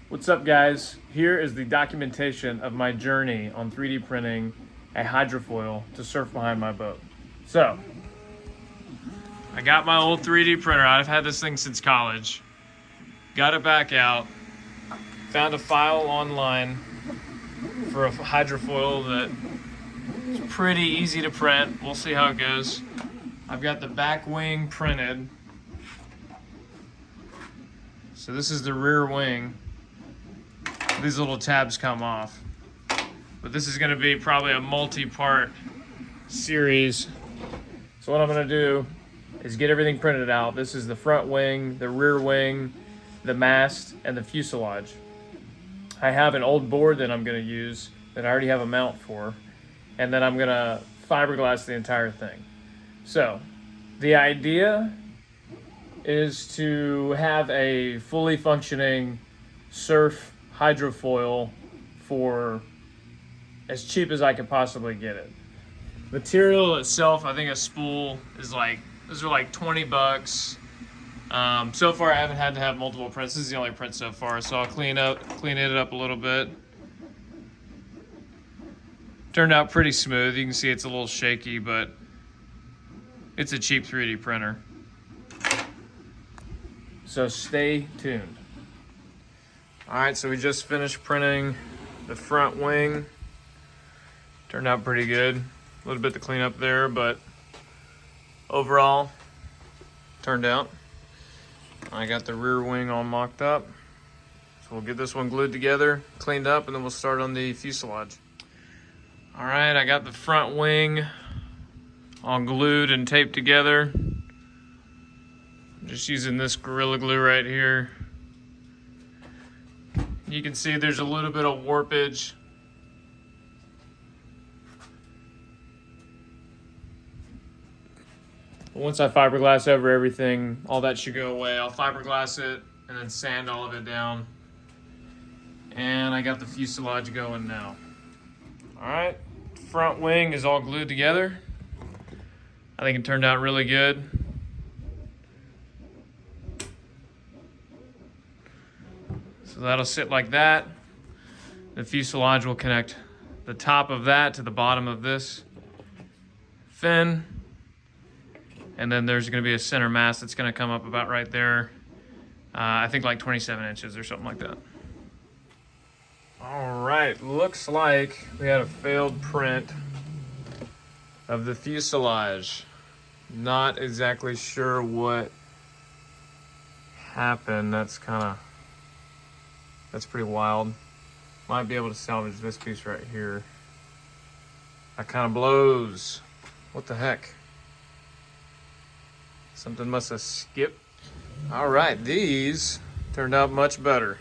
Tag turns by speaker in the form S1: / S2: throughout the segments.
S1: What's up, guys? Here is the documentation of my journey on 3D printing a hydrofoil to surf behind my boat. So, I got my old 3D printer. I've had this thing since college. Got it back out. Found a file online for a hydrofoil that is pretty easy to print. We'll see how it goes. I've got the back wing printed. So this is the rear wing. These little tabs come off. But this is going to be probably a multi-part series. So what I'm going to do is get everything printed out. This is the front wing, the rear wing, the mast, and the fuselage. I have an old board that I'm going to use that I already have a mount for. And then I'm going to fiberglass the entire thing. So the idea is to have a fully functioning surf hydrofoil for as cheap as I could possibly get it. Material itself, I think a spool is those are like 20 bucks. So far I haven't had to have multiple prints. This is the only print so far, so I'll clean it up a little bit. Turned out pretty smooth. You can see it's a little shaky, but it's a cheap 3D printer. So stay tuned. All right, so we just finished printing the front wing. Turned out pretty good. A little bit to clean up there, but overall, turned out. I got the rear wing all mocked up. So we'll get this one glued together, cleaned up, and then we'll start on the fuselage. All right, I got the front wing all glued and taped together. I'm just using this Gorilla Glue right here. You can see there's a little bit of warpage. Once I fiberglass over everything, all that should go away. I'll fiberglass it and then sand all of it down. And I got the fuselage going now. All right, front wing is all glued together. I think it turned out really good. So that'll sit like that. The fuselage will connect the top of that to the bottom of this fin. And then there's going to be a center mast that's going to come up about right there. I think like 27 inches or something like that. All right, looks like we had a failed print of the fuselage. Not exactly sure what happened. That's pretty wild. Might be able to salvage this piece right here. That kind of blows. What the heck? Something must have skipped. All right, these turned out much better.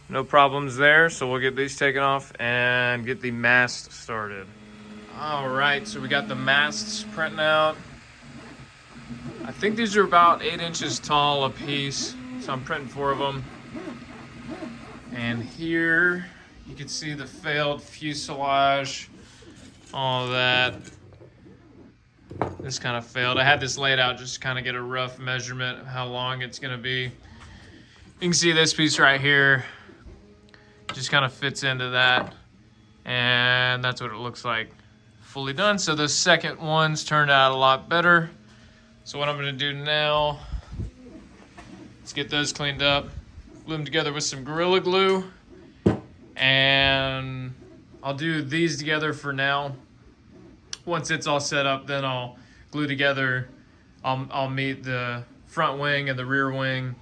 S1: No problems there, so we'll get these taken off and get the mast started. All right, so we got the masts printing out. I think these are about 8 inches tall a piece, so I'm printing 4 of them. And here you can see the failed fuselage, all of that. This kind of failed. I had this laid out just to kind of get a rough measurement of how long it's going to be. You can see this piece right here just kind of fits into that, and that's what it looks like fully done. So the second ones turned out a lot better. So what I'm going to do now is get those cleaned up, glue them together with some Gorilla Glue, and I'll do these together for now. Once it's all set up, then I'll glue together. I'll meet the front wing and the rear wing,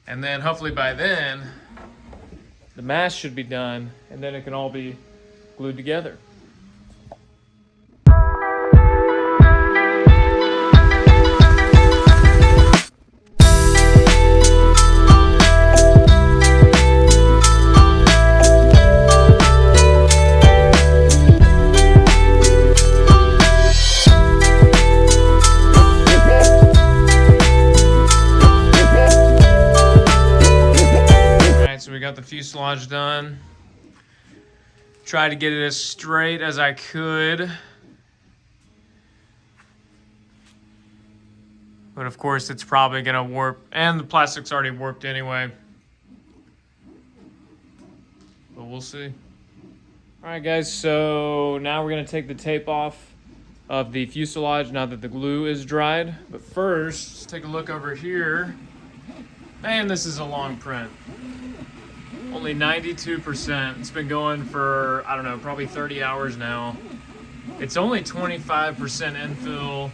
S1: and then hopefully by then the mast should be done, and then it can all be glued together. Got the fuselage done. Try to get it as straight as I could. But of course it's probably gonna warp, and the plastic's already warped anyway. but we'll see. All right, guys, so now we're gonna take the tape off of the fuselage now that the glue is dried. But first, let's take a look over here. Man, this is a long print. Only 92%. It's been going for, I don't know, probably 30 hours now. It's only 25% infill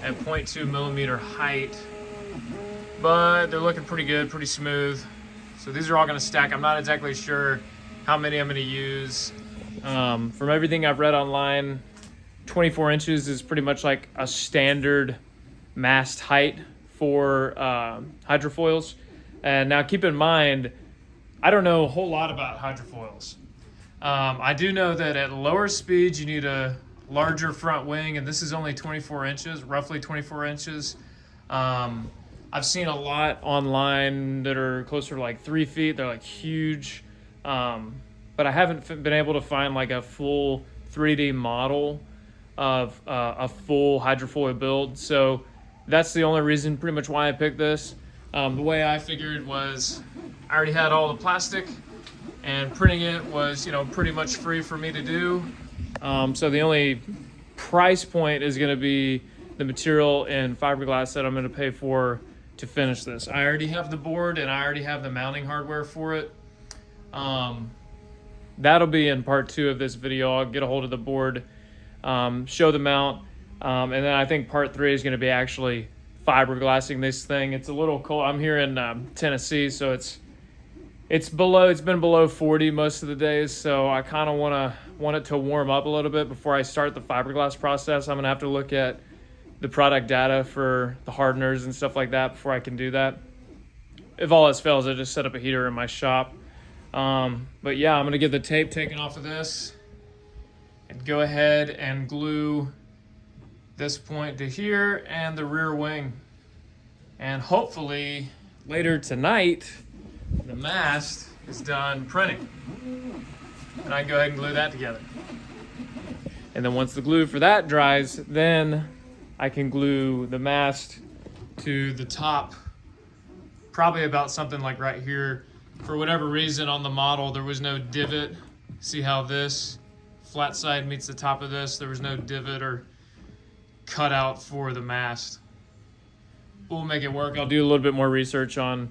S1: at 0.2 millimeter height, but they're looking pretty good, pretty smooth. So these are all gonna stack. I'm not exactly sure how many I'm gonna use. From everything I've read online, 24 inches is pretty much like a standard mast height for hydrofoils. And now keep in mind, I don't know a whole lot about hydrofoils. I do know that at lower speeds you need a larger front wing, and this is only 24 inches, roughly 24 inches. I've seen a lot online that are closer to like 3 feet. They're like huge. But I haven't been able to find like a full 3D model of a full hydrofoil build. So that's the only reason pretty much why I picked this. The way I figured was I already had all the plastic, and printing it was, you know, pretty much free for me to do. So the only price point is going to be the material and fiberglass that I'm going to pay for to finish this. I already have the board and I already have the mounting hardware for it. That'll be in part 2 of this video. I'll get a hold of the board, show the mount, and then I think part 3 is going to be actually fiberglassing this thing. It's a little cold. I'm here in Tennessee, so it's been below 40 most of the days, so I kind of want it to warm up a little bit before I start the fiberglass process. I'm gonna have to look at the product data for the hardeners and stuff like that before I can do that. If all else fails, I just set up a heater in my shop. But yeah, I'm gonna get the tape taken off of this and go ahead and glue this point to here and the rear wing. And hopefully later tonight, the mast is done printing, and I can go ahead and glue that together. And then once the glue for that dries, then I can glue the mast to the top, probably about something like right here. For whatever reason on the model, there was no divot. See how this flat side meets the top of this? There was no divot or cutout for the mast. We'll make it work. I'll do a little bit more research on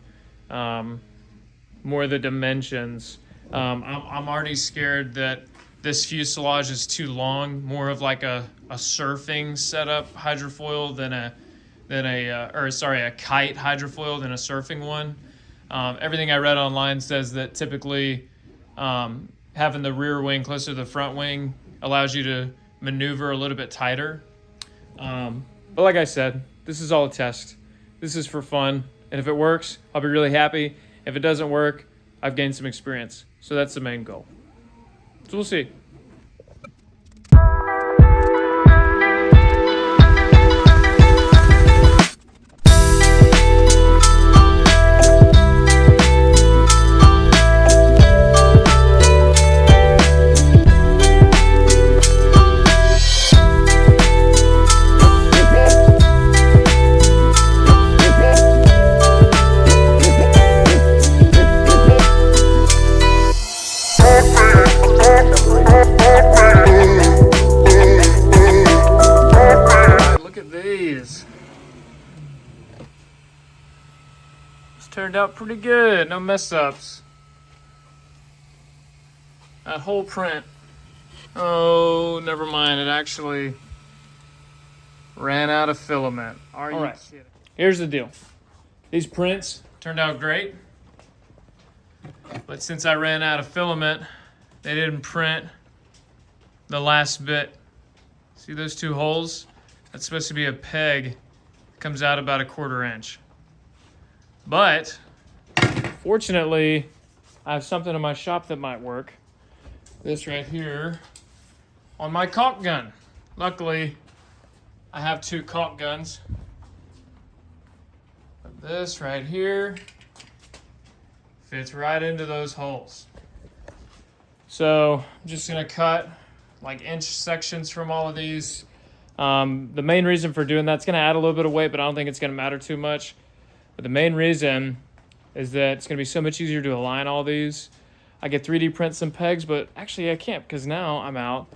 S1: more of the dimensions. I'm already scared that this fuselage is too long, more of like a surfing setup hydrofoil than a kite hydrofoil than a surfing one. Everything I read online says that typically having the rear wing closer to the front wing allows you to maneuver a little bit tighter. But like I said, this is all a test. This is for fun, and if it works, I'll be really happy. If it doesn't work, I've gained some experience. So that's the main goal. So we'll see. Turned out pretty good, no mess ups. That whole print, oh, never mind, it actually ran out of filament. Are you kidding? Here's the deal. These prints turned out great, but since I ran out of filament, they didn't print the last bit. See those 2 holes? That's supposed to be a peg. It comes out about 1/4 inch. But fortunately, I have something in my shop that might work. This right here on my caulk gun. Luckily, I have 2 caulk guns. But this right here fits right into those holes. So I'm just gonna cut like inch sections from all of these. The main reason for doing that's gonna add a little bit of weight, but I don't think it's gonna matter too much. But the main reason is that it's going to be so much easier to align all these. I could 3D print some pegs, but actually I can't because now I'm out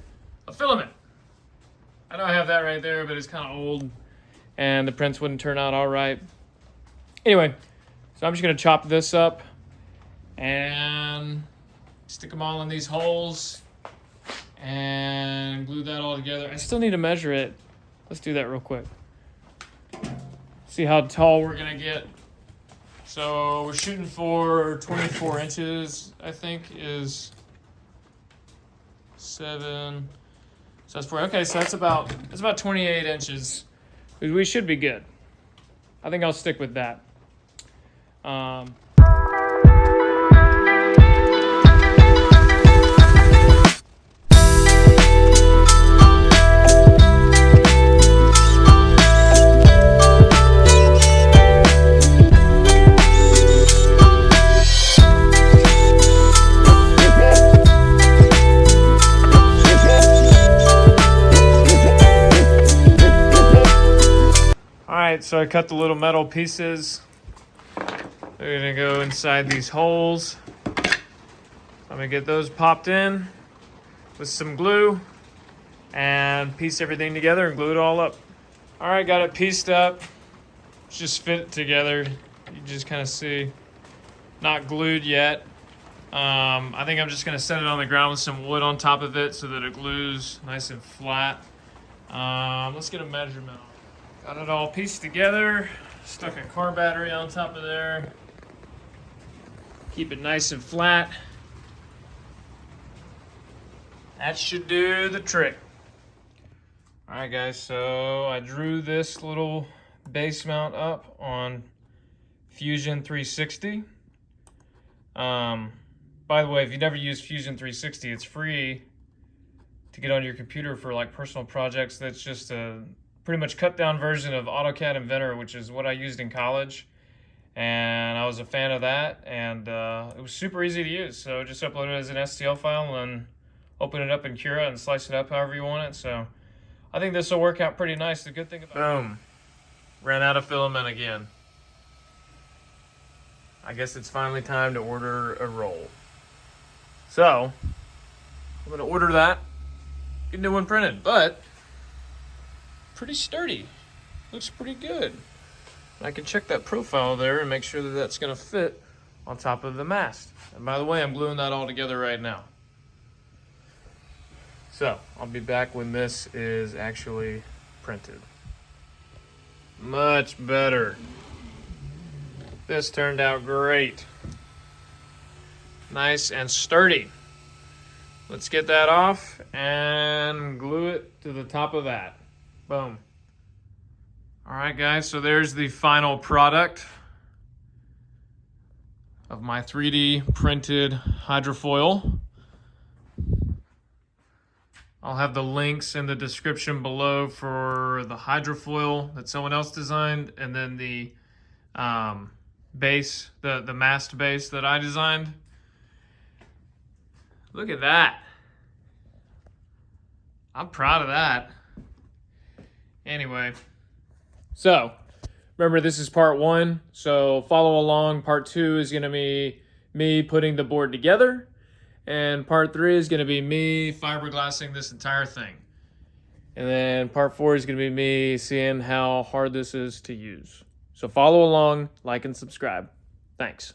S1: of filament. I know I have that right there, but it's kind of old and the prints wouldn't turn out all right. Anyway, so I'm just gonna chop this up and stick them all in these holes and glue that all together. I still need to measure it. Let's do that real quick. See how tall we're gonna get. So we're shooting for 24 inches, I think is 7. So that's 4. Okay, so that's about 28 inches. We should be good. I think I'll stick with that. So I cut the little metal pieces. They're gonna go inside these holes. I'm gonna get those popped in with some glue and piece everything together and glue it all up. All right, got it pieced up. It's just fit together. You just kind of see, not glued yet. I think I'm just gonna set it on the ground with some wood on top of it so that it glues nice and flat. Let's get a measurement. Got it all pieced together, stuck a car battery on top of there. Keep it nice and flat. That should do the trick. All right, guys, so I drew this little base mount up on Fusion 360. By the way, if you've never used Fusion 360, it's free to get on your computer for like personal projects. That's just a pretty much cut down version of AutoCAD Inventor, which is what I used in college. And I was a fan of that, and it was super easy to use. So just upload it as an STL file and open it up in Cura and slice it up however you want it. So I think this will work out pretty nice. The good thing about boom, ran out of filament again. I guess it's finally time to order a roll. So I'm gonna order that, get a new one printed, but pretty sturdy. Looks pretty good. I can check that profile there and make sure that that's gonna fit on top of the mast. And by the way, I'm gluing that all together right now. So I'll be back when this is actually printed. Much better. This turned out great. Nice and sturdy. Let's get that off and glue it to the top of that. Boom. All right, guys, so there's the final product of my 3D printed hydrofoil. I'll have the links in the description below for the hydrofoil that someone else designed, and then the base, the mast base that I designed. Look at that. I'm proud of that. Anyway, so remember, this is part 1, so follow along. Part 2 is going to be me putting the board together, and part 3 is going to be me fiberglassing this entire thing. And then part 4 is going to be me seeing how hard this is to use. So follow along, like and subscribe. Thanks.